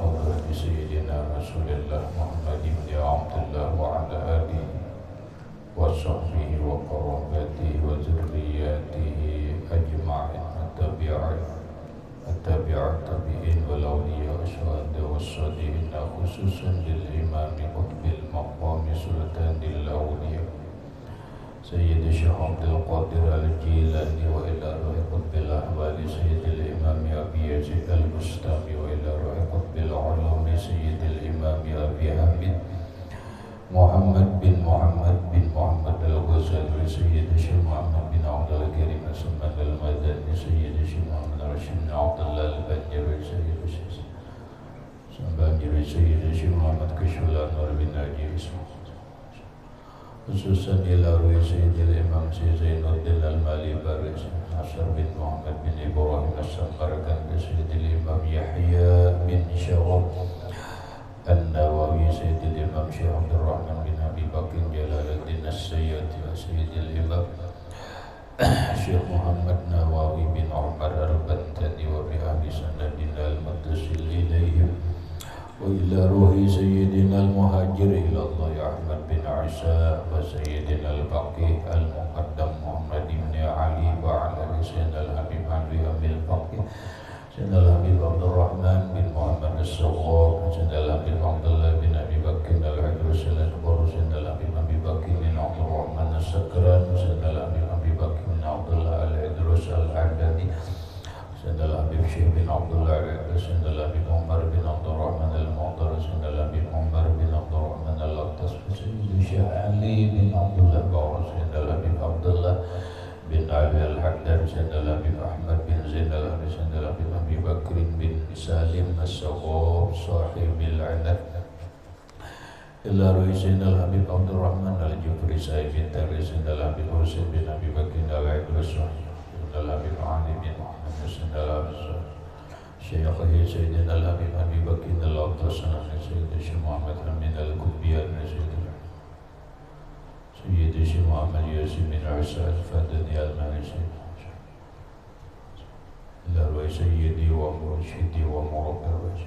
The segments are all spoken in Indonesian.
حضرة سيدنا رسول الله محمد بن عبد الله وعلى آله وصحبه وقرابته وذرياته أجمعين التابعين والأولياء والشهداء والصالحين خصوصا للإمام قطب المقام سلطان الأولياء سيد الشيخ عبد القادر الجيلاني وإلى روح قطب الأحوال سيد الإمام أبي يزيد البستامي وإلى روح قطب العلوم سيد الإمام أبي حميد محمد بن محمد الغزالي سيد الشيخ محمد بن عبد الكريم السمان المدني سيد الشيخ محمد رشيد بن عبد الله البنجري سيد الشيخ محمد كشولا نور بن عجيز khususan ila ruhi sayyidil imam Zainuddin al-Malibari Hasan bin Muhammad bin Ibrahim as-Samarkand sayyidil imam Yahya bin Syawab An-Nawawi sayyidil imam Syekh Abdul Rahman bin Abi Bakr Jalaluddin as-Sayyidi sayyidil imam Syekh Muhammad Nawawi bin Umar al-Bantani wa bi ahli sanadin al-muttasil ilayhim wa ila ruhi sayyidina al-muhajir ila Allah Ahmad bin Isa wa sayyidina al-Baqi al-Muqaddam Muhammad bin Ali wa ala sayyidina al-Habib Ali Amil Baqi sayyidina al-Habib Abdul Rahman bin Muhammad as-Sawwab sayyidina al-Habib Abdullah bin Abi Bakr al-Hadrus sayyidina al-Habib Abi Bakr bin Abdul Rahman as-Sakran sayyidina al-Habib Abi Bakr bin Abdullah al-Hadrus al-Ardani sayyidina al-Habib Syekh bin Abdullah al-Hadrus sayyidina al-Habib Umar bin Abdul Rahman al-Mu'tar sayyidina al-Habib Umar bin Abdul Rahman al-Aqtas sayyidina Syekh Ali bin Abdullah Bawar sayyidina al-Habib Abdullah bin Ali al-Haddad sayyidina al-Habib Ahmad bin Zain al-Habib sayyidina al-Habib Abi Bakr bin Salim as-Sawwab sahibil anad ila ruhi sayyidina al-Habib Abdul Rahman al-Jufri sahibi Tari sayyidina al-Habib Husain bin Abi Bakr al-Hadrus sayyidina al-Habib Ali bin Muhammad sayyidina al-Habib Syekhi sayyidina al-Habib Abi Bakr al-Aqtas sayyidina Syekh Muhammad Amin al-Kubiyan sayyidina Syekh Muhammad Yasin bin Isa al-Fadani al-Malisi ila ruhi sayyidi wa mursyidi wa murabbi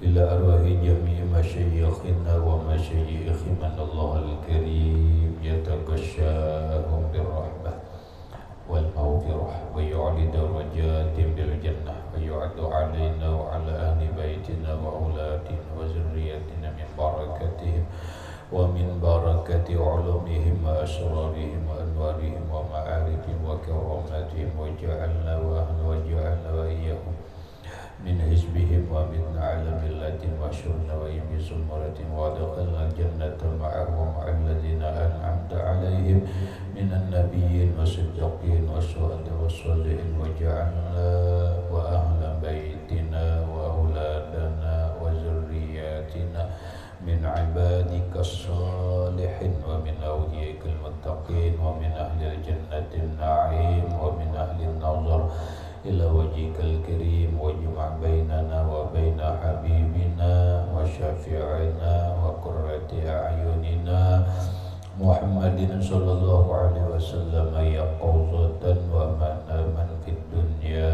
ila arwahi jami'i masyayikhina wa masyayikhi man Allah al-Karim yataqasyahum birrahmah wal maghfirah wa yu'li darajatin bil jannah wa yu'addu alaina wa ala ahli baitina wa auladina wa zurriyatina min barakatihim wa min barakati ulumihim wa asrarihim wa anwarihim wa ma'arifihim wa karamatihim wa ja'alna wa iyyahum min hizbihim wa min alamillatin wa syurna wa ibi zumratin wa adkhalna jannata ma'ahum alladhina an'amta alaihim minan nabiyyin wa siddiqin wa syuhada wa salihin wa ja'alna wa ahla baitina wa auladana wa zurriyatina min ibadika salihin wa min awliyaikal muttaqin wa min ahli jannatin na'im wa min ahli nazar ila wajhikal karim wajma' bainana wa baina habibina wa syafi'ina wa qurrati a'yunina Muhammadin sallallahu alaihi wasallam yaqawzatan wa manaman fid dunya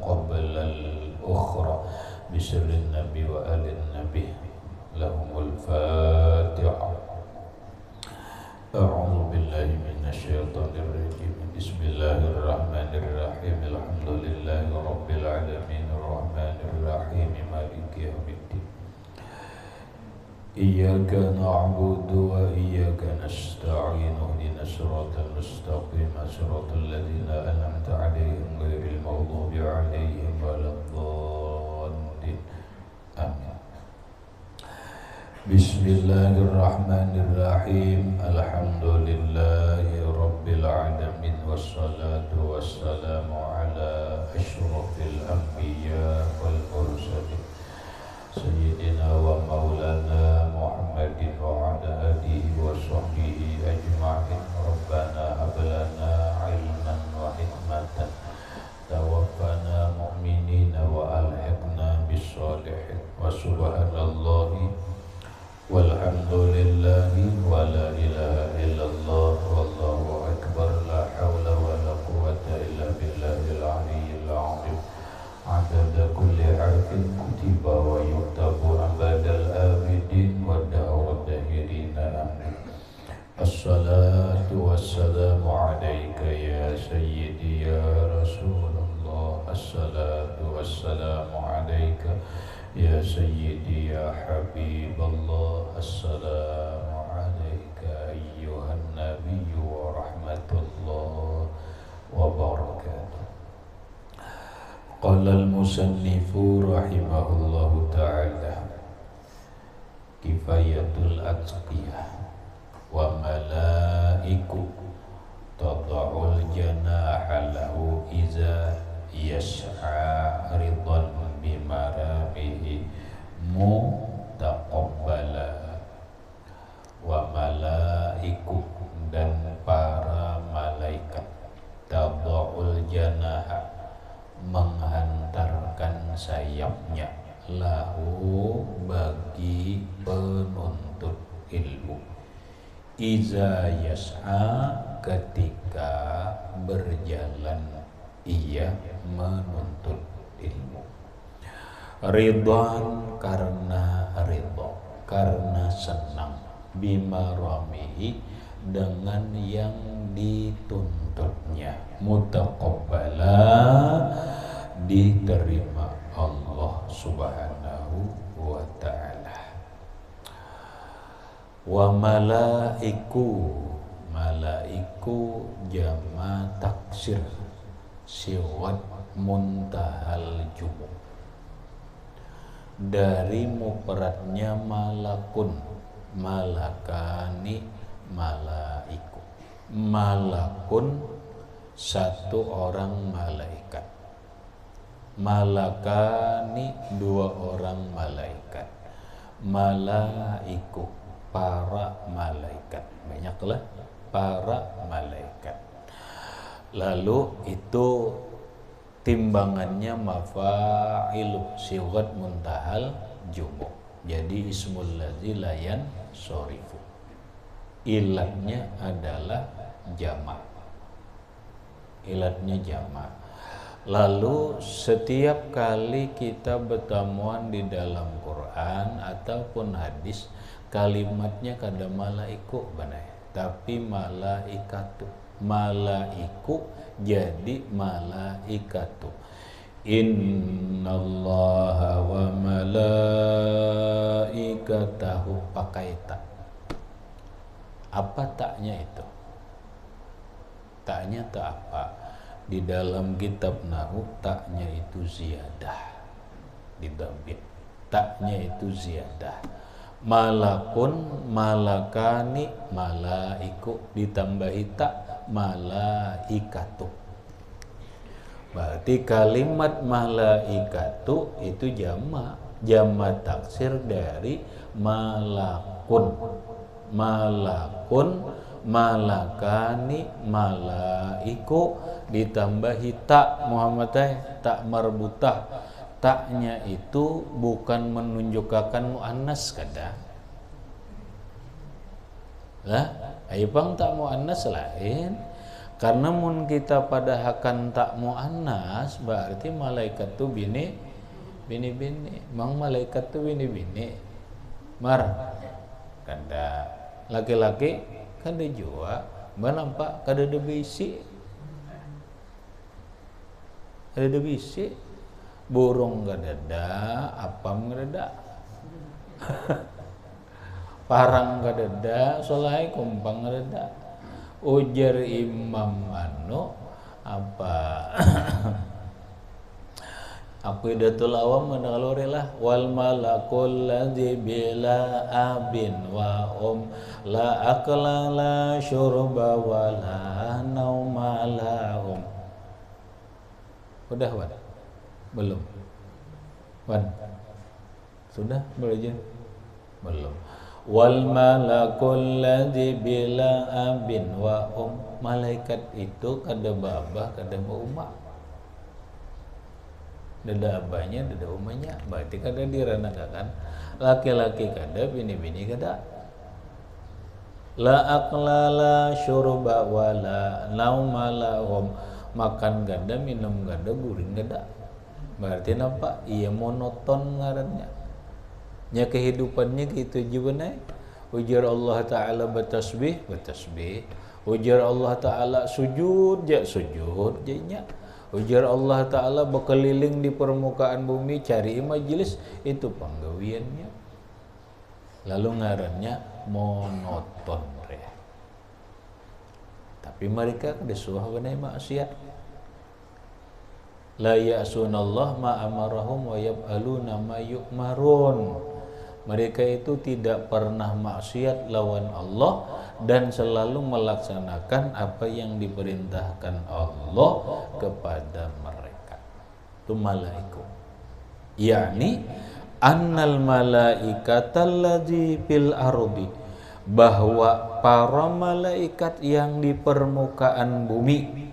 qabla al-ukhra bisirrin nabi wa alin nabi lahumul fatiha. A'udzu billahi minasy syaithanir rajim. Bismillahirrahmanirrahim. Alhamdulillahi rabbil alamin arrahmanir rahim maliki yaumiddin. Iyyaka na'budu wa iyyaka nasta'in. Ihdinas siratal mustaqim, siratal ladzina an'amta 'alaihim ghairil maghdubi 'alaihim waladdallin. Amin. Bismillahirrahmanirrahim. Alhamdulillahi rabbil alamin wassalatu wassalamu ala asyrafil anbiya wal mursalin sayyidina wa maulana Muhammadin wa ala alihi wa sahbihi ajma'in. Rabbana hab lana ilman wa hikmatan tawaffana mu'minina wa alhiqna bis salihin. Wa subhanallahi walhamdulillahi wa la ilaha illallah wallahu akbar la hawla wa la quwwata illa billahil aliyyil azim. Adada kulli كتب ويكتب أبد الآبدين ودهر الداهرين آمين. الصلاة والسلام عليك يا سيدي يا رسول الله. الصلاة والسلام عليك يا سيدي يا حبيب الله. السلام عليك أيها النبي ورحمة الله وبركاته. قال المصنف رحمه الله تعالى: كفاية الأتقياء وملائك تضع الجناح له إذا يسعى رضا بمرامه متقبلا. وملائك dan para malaikat tada'ul janaha menghantarkan sayapnya lahu bagi penuntut ilmu. Iza yas'a ketika berjalan ia menuntut ilmu. Ridwan karena ridho, karena senang. Bima ramihi dengan yang dituntutnya. Mutaqabbala diterima Allah subhanahu wa ta'ala. Wa malaiku, malaiku jama taksir siwat muntahal jumuk. Dari mufradnya malakun, malakani, malaiku. Malakun satu orang malaikat, malakani dua orang malaikat, malaiku para malaikat. Banyaklah para malaikat. Lalu itu timbangannya mafa'ilu sigat muntahal jumuk. Jadi ismul ladzi layan sorifu. Ilatnya adalah jamak. Ilatnya jamak. Lalu setiap kali kita bertemuan di dalam Quran ataupun hadis, kalimatnya kada malaiku banai, tapi malaikatu. Malaiku jadi malaikatu. Innallaha wa malaikatahu pakai tak. Apa taknya itu? Taknya tak apa? Di dalam kitab Nahwu taknya itu ziyadah, didabit. Taknya itu ziyadah. Malakun, malakani, malaiku ditambahi tak, malaikatu. Berarti kalimat malaikatu itu jamak taksir dari malakun. Malakun, malakani, malaiku ditambahi tak Muhammad tak marbutah. Taknya itu bukan menunjukkan muannas kada. Lah, aipang tak muannas lain. Karena mun kita pada hakan tak muannas berarti malaikat tu bini. Mang malaikat tu bini. Mar kada. Laki-laki kada jua, nampak kada ada bisi. Kada ada bisi. Burung kada ada, apam kada ada. Parang kada ada, solai kumpang kada ada. Ujar Imam apa Aqidatul Awam mengalurilah wal malakul ladzi bila abin wa la akla la syurba wa la nauma lahum. Udah Wan? Belum? Wan? Sudah belajar? Belum. Wal malakul ladzi bila abin wa malaikat itu kada babah kada umak. Dada abahnya, dada umahnya, berarti kada diranakakan laki-laki kada, bini-bini kada. La akla la syurba wa la nauma lahum, makan kada, minum kada, guring kada. Berarti apa? Iya monoton ngarannya. Nya kehidupannya gitu juga. Ujar Allah Ta'ala bertasbih. Ujar Allah Ta'ala sujud jadinya. Ujar Allah Ta'ala berkeliling di permukaan bumi cari majelis, itu panggawiannya. Lalu ngarannya monoton. Tapi mereka kedesuah benai maksiat. La ya'sunallah ma amarahum wa yaf'aluna ma yu'marun. Mereka itu tidak pernah maksiat lawan Allah dan selalu melaksanakan apa yang diperintahkan Allah kepada mereka. Itu malaikat. Yakni annal malaikatalladzi fil ardi, bahwa para malaikat yang di permukaan bumi,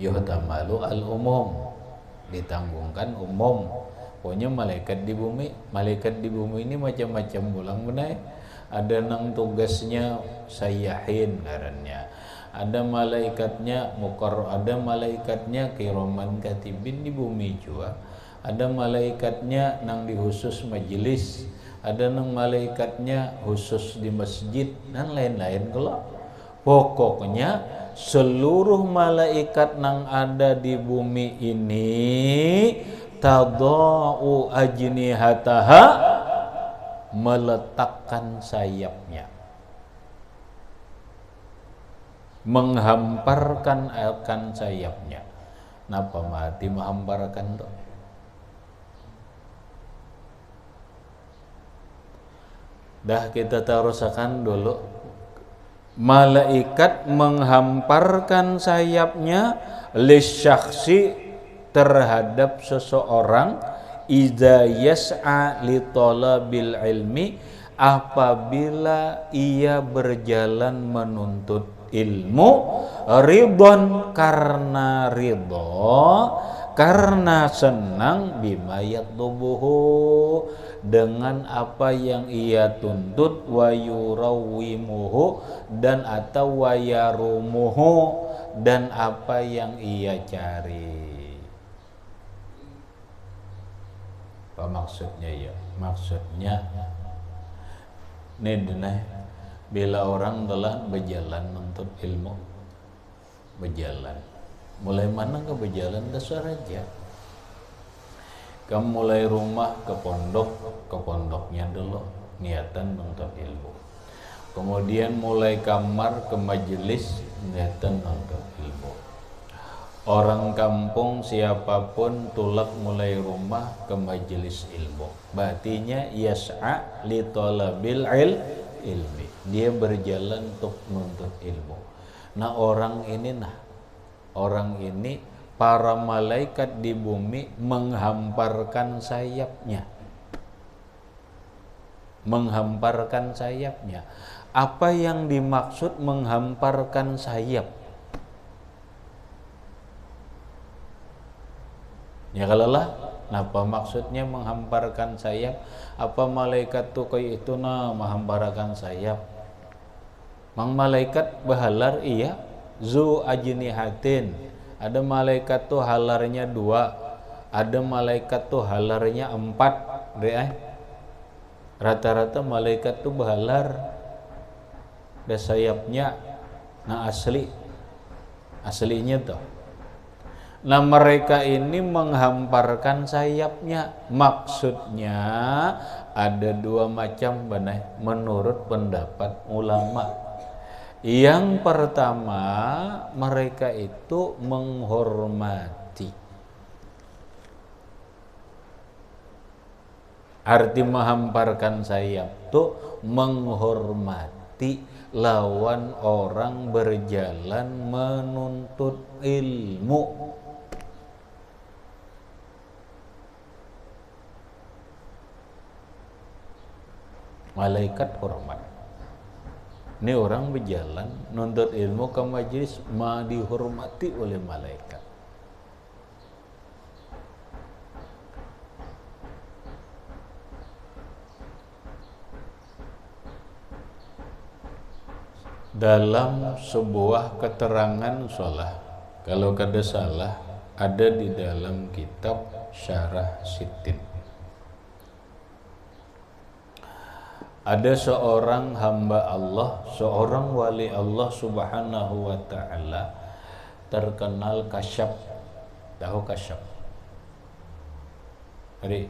yuhtamalu al-umum, ditanggungkan umum. Pokoknya malaikat di bumi ini macam-macam bulang benai. Ada nang tugasnya sayyahin ngarannya. Ada malaikatnya ada malaikatnya kiraman katibin di bumi juga. Ada malaikatnya nang di khusus majelis. Ada nang malaikatnya khusus di masjid dan lain-lain kalau. Pokoknya seluruh malaikat nang ada di bumi ini tadau ajnihataha, meletakkan sayapnya, menghamparkan akan sayapnya. Napa mati menghamparkan tuh? Dah kita terusakan dulu. Malaikat menghamparkan sayapnya lisyakhsi, terhadap seseorang, idza yas'a li talabil ilmi, apabila ia berjalan menuntut ilmu, ridon, karena ridho, karena senang, bima yatlubuhu, dengan apa yang ia tuntut, wa yurawwimuhu, dan atau wa yarumuhu, dan apa yang ia cari. Apa maksudnya ya? Maksudnya nih, bila orang telah berjalan menuntut ilmu, berjalan, mulai mana ke berjalan dasar aja. Kamu mulai rumah ke pondoknya dulu niatan menuntut ilmu. Kemudian mulai kamar ke majelis niatan menuntut ilmu. Orang kampung siapapun tulak mulai rumah ke majelis ilmu. Batinya yas'a li talabil ilmi. Dia berjalan untuk menuntut ilmu. Nah orang ini para malaikat di bumi menghamparkan sayapnya. Menghamparkan sayapnya. Apa yang dimaksud menghamparkan sayap? Ya kalau lah, apa maksudnya menghamparkan sayap? Apa malaikat tuh kayak itu menghamparkan sayap? Mang malaikat bahalar iya, zu ajnihatin. Ada malaikat tuh halarnya 2, ada malaikat tuh halarnya 4, Rata-rata malaikat tuh bahalar, ada sayapnya, aslinya tuh. Nah mereka ini menghamparkan sayapnya. Maksudnya ada 2 macam menurut pendapat ulama. Yang pertama, mereka itu menghormati. Arti menghamparkan sayap itu menghormati lawan orang berjalan menuntut ilmu. Malaikat hormat. Ini orang berjalan nuntut ilmu ke majelis, dihormati oleh malaikat. Dalam sebuah keterangan sholah, kalau kada salah ada di dalam kitab Syarah Sittin. Ada seorang hamba Allah, seorang wali Allah Subhanahu wa ta'ala, terkenal kasyaf. Tahu kasyaf? Jadi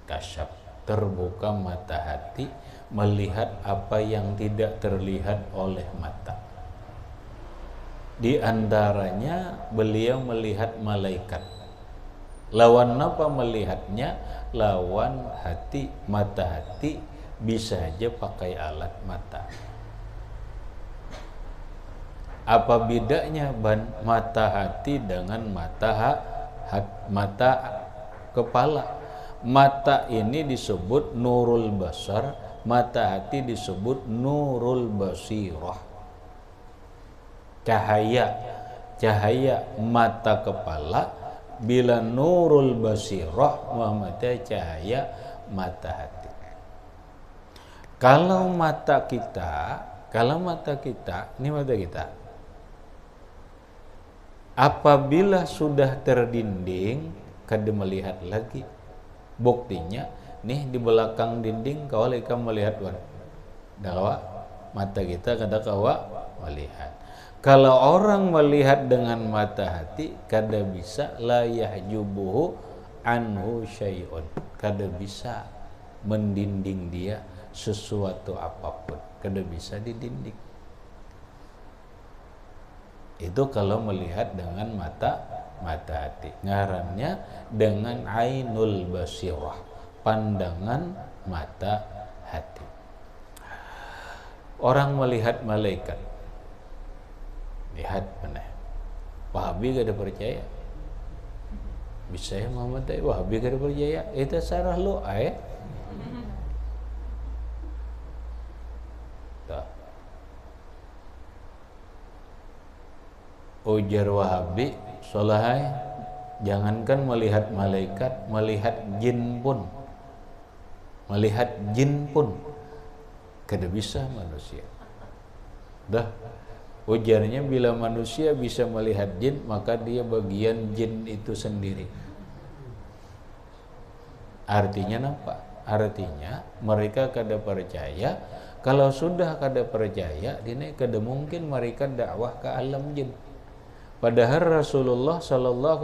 kasyaf, terbuka mata hati, melihat apa yang tidak terlihat oleh mata. Di antaranya beliau melihat malaikat. Lawan apa melihatnya? Lawan hati, mata hati, bisa aja pakai alat mata. Apa bedanya mata hati dengan mata kepala? Mata ini disebut nurul basar, mata hati disebut nurul basirah. Cahaya mata kepala, bila nurul basirah Muhammadnya cahaya mata hati. Kalau mata kita, ini mata kita, apabila sudah terdinding, kada melihat lagi. Buktinya, nih di belakang dinding kau melihat dawa mata kita kada kawa melihat. Kalau orang melihat dengan mata hati, kada bisa la yahjubuhu anhu syai'un, kada bisa mendinding dia sesuatu apapun, kada bisa didinding. Itu kalau melihat dengan mata hati. Ngarannya dengan ainul basirah, pandangan mata hati. Orang melihat malaikat, lihat mana? Wahabi kada percaya. Bisa ya Muhammad Wahabi kada percaya. Itu sarah lu ujar Wahabi, solahai, jangankan melihat malaikat, melihat jin pun kada bisa manusia. Dah, ujarnya bila manusia bisa melihat jin, maka dia bagian jin itu sendiri. Artinya apa? Artinya mereka kada percaya. Kalau sudah kada percaya, ini kada mungkin mereka dakwah ke alam jin. Padahal Rasulullah sallallahu